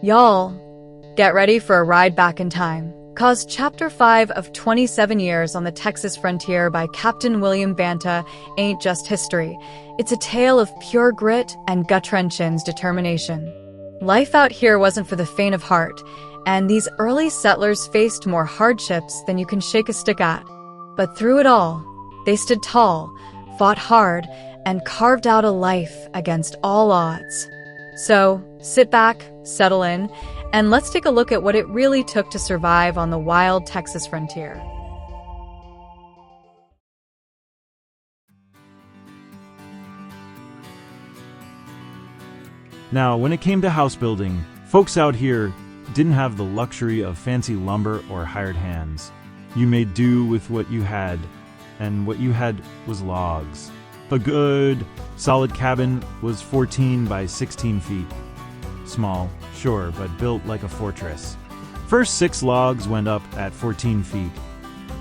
Y'all, get ready for a ride back in time, cause Chapter 5 of 27 Years on the Texas Frontier by Captain William Banta ain't just history. It's a tale of pure grit and gut-wrenching determination. Life out here wasn't for the faint of heart, and these early settlers faced more hardships than you can shake a stick at. But through it all, they stood tall, fought hard, and carved out a life against all odds. So, sit back, settle in, and let's take a look at what it really took to survive on the wild Texas frontier. Now, when it came to house building, folks out here didn't have the luxury of fancy lumber or hired hands. You made do with what you had, and what you had was logs. A good, solid cabin was 14 by 16 feet. Small, sure, but built like a fortress. First 6 logs went up at 14 feet.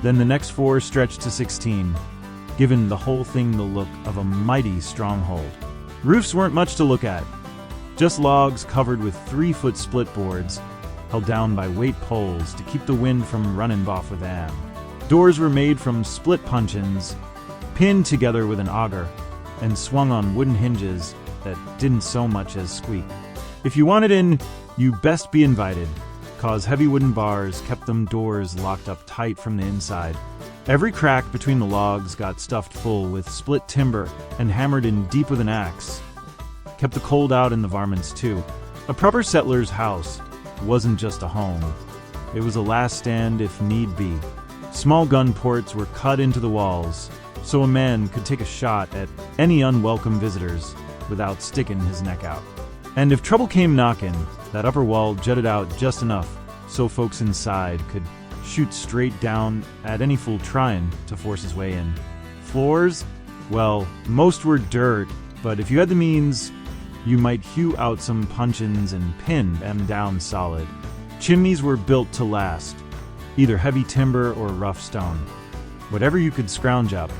Then the next 4 stretched to 16, giving the whole thing the look of a mighty stronghold. Roofs weren't much to look at. Just logs covered with 3-foot split boards, held down by weight poles to keep the wind from running off with them. Doors were made from split puncheons, pinned together with an auger, and swung on wooden hinges that didn't so much as squeak. If you wanted in, you best be invited, cause heavy wooden bars kept them doors locked up tight from the inside. Every crack between the logs got stuffed full with split timber and hammered in deep with an axe. Kept the cold out in the varmints too. A proper settler's house wasn't just a home. It was a last stand if need be. Small gun ports were cut into the walls, so a man could take a shot at any unwelcome visitors without sticking his neck out. And if trouble came knocking, that upper wall jutted out just enough so folks inside could shoot straight down at any fool trying to force his way in. Floors? Well, most were dirt, but if you had the means, you might hew out some puncheons and pin them down solid. Chimneys were built to last, either heavy timber or rough stone. Whatever you could scrounge up,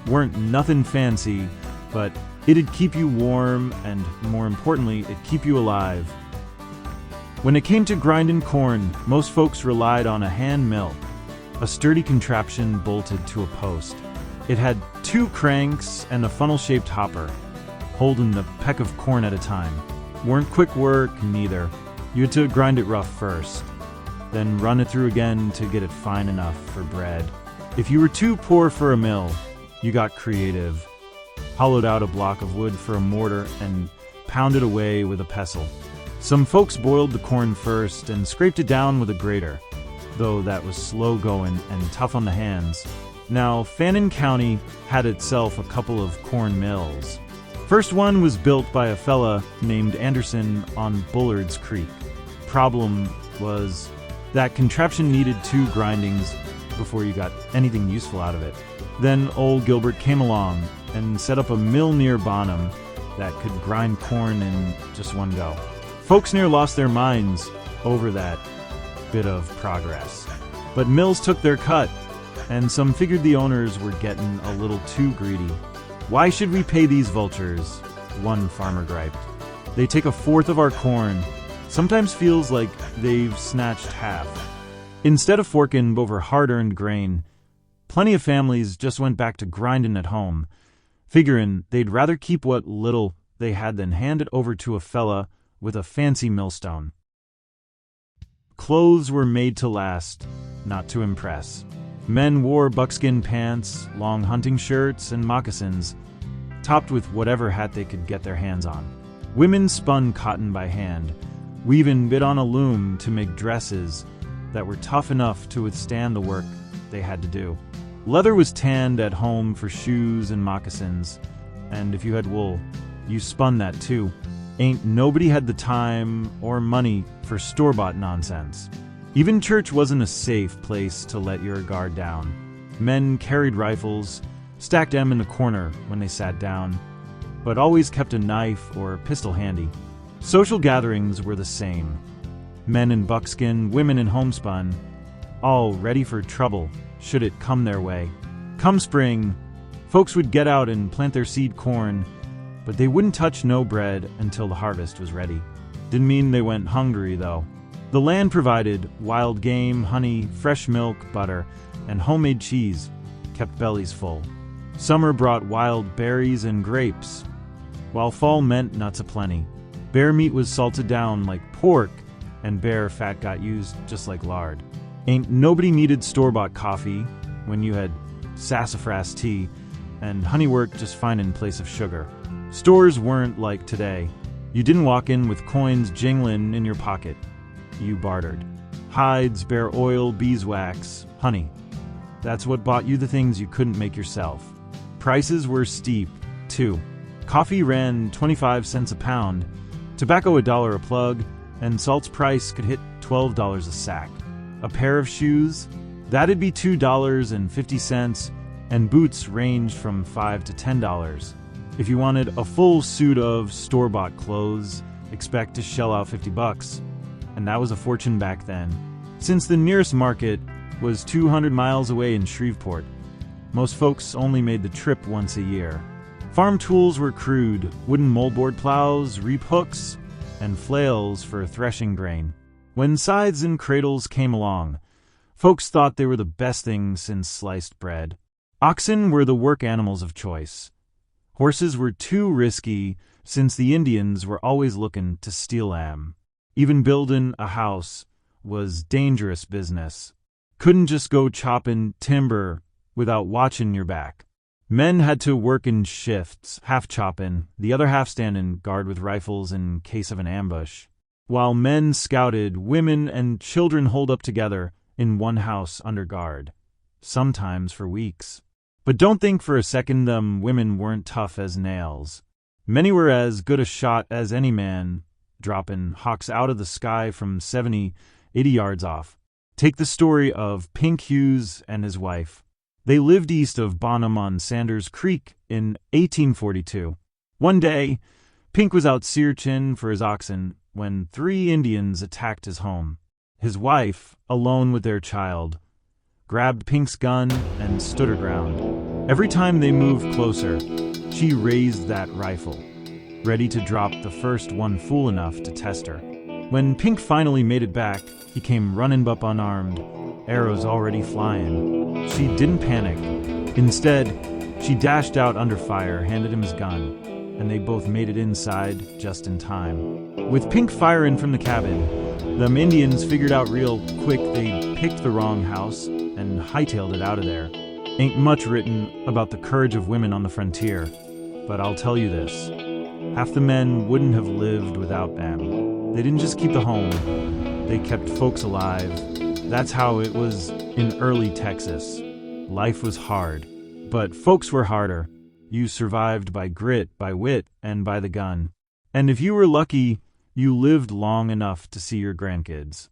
weren't nothing fancy, but it'd keep you warm and, more importantly, it'd keep you alive. When it came to grinding corn, most folks relied on a hand mill, a sturdy contraption bolted to a post. It had 2 cranks and a funnel-shaped hopper, holding the peck of corn at a time. Weren't quick work, neither. You had to grind it rough first, then run it through again to get it fine enough for bread. If you were too poor for a mill, you got creative. Hollowed out a block of wood for a mortar and pounded away with a pestle. Some folks boiled the corn first and scraped it down with a grater, though that was slow going and tough on the hands. Now, Fannin County had itself a couple of corn mills. First one was built by a fella named Anderson on Bullard's Creek. Problem was that contraption needed 2 grindings before you got anything useful out of it. Then old Gilbert came along and set up a mill near Bonham that could grind corn in just one go. Folks near lost their minds over that bit of progress. But mills took their cut, and some figured the owners were getting a little too greedy. Why should we pay these vultures? One farmer griped. They take 1/4 of our corn. Sometimes feels like they've snatched half. Instead of forking over hard-earned grain, plenty of families just went back to grinding at home, figuring they'd rather keep what little they had than hand it over to a fella with a fancy millstone. Clothes were made to last, not to impress. Men wore buckskin pants, long hunting shirts, and moccasins, topped with whatever hat they could get their hands on. Women spun cotton by hand, weaving bit on a loom to make dresses that were tough enough to withstand the work they had to do. Leather was tanned at home for shoes and moccasins, And if you had wool, you spun that too. Ain't nobody had the time or money for store-bought nonsense. Even church wasn't a safe place to let your guard down. Men carried rifles, stacked them in the corner when they sat down, but always kept a knife or pistol handy. Social gatherings were the same. Men in buckskin, women in homespun, all ready for trouble should it come their way. Come spring, folks would get out and plant their seed corn, but they wouldn't touch no bread until the harvest was ready. Didn't mean they went hungry, though. The land provided wild game, honey, fresh milk, butter, and homemade cheese kept bellies full. Summer brought wild berries and grapes, while fall meant nuts aplenty. Bear meat was salted down like pork, and bear fat got used just like lard. Ain't nobody needed store-bought coffee when you had sassafras tea and honey worked just fine in place of sugar. Stores weren't like today. You didn't walk in with coins jingling in your pocket. You bartered. Hides, bear oil, beeswax, honey. That's what bought you the things you couldn't make yourself. Prices were steep, too. Coffee ran 25 cents a pound, tobacco $1 a plug, and salt's price could hit $12 a sack. A pair of shoes? That'd be $2.50, and boots ranged from $5 to $10. If you wanted a full suit of store-bought clothes, expect to shell out $50, and that was a fortune back then. Since the nearest market was 200 miles away in Shreveport, most folks only made the trip once a year. Farm tools were crude: wooden moldboard plows, reap hooks, and flails for threshing grain. When scythes and cradles came along, folks thought they were the best thing since sliced bread. Oxen were the work animals of choice. Horses were too risky, since the Indians were always looking to steal 'em. Even building a house was dangerous business. Couldn't just go chopping timber without watching your back. Men had to work in shifts, half chopping, the other half standing guard with rifles in case of an ambush. While men scouted, women and children holed up together in one house under guard, sometimes for weeks. But don't think for a second them women weren't tough as nails. Many were as good a shot as any man, dropping hawks out of the sky from 70, 80 yards off. Take the story of Pink Hughes and his wife. They lived east of Bonham on Sanders Creek in 1842. One day, Pink was out searching for his oxen when 3 Indians attacked his home. His wife, alone with their child, grabbed Pink's gun and stood her ground. Every time they moved closer, she raised that rifle, ready to drop the first one fool enough to test her. When Pink finally made it back, he came running up unarmed, arrows already flying. She didn't panic. Instead, she dashed out under fire, handed him his gun, and they both made it inside just in time. With Pink firing from the cabin, them Indians figured out real quick they'd picked the wrong house and hightailed it out of there. Ain't much written about the courage of women on the frontier, but I'll tell you this: half the men wouldn't have lived without them. They didn't just keep the home, they kept folks alive. That's how it was in early Texas. Life was hard, but folks were harder. You survived by grit, by wit, and by the gun. And if you were lucky, you lived long enough to see your grandkids.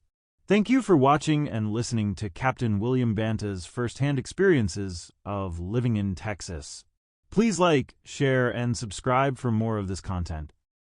Thank you for watching and listening to Captain William Banta's first-hand experiences of living in Texas. Please like, share, and subscribe for more of this content.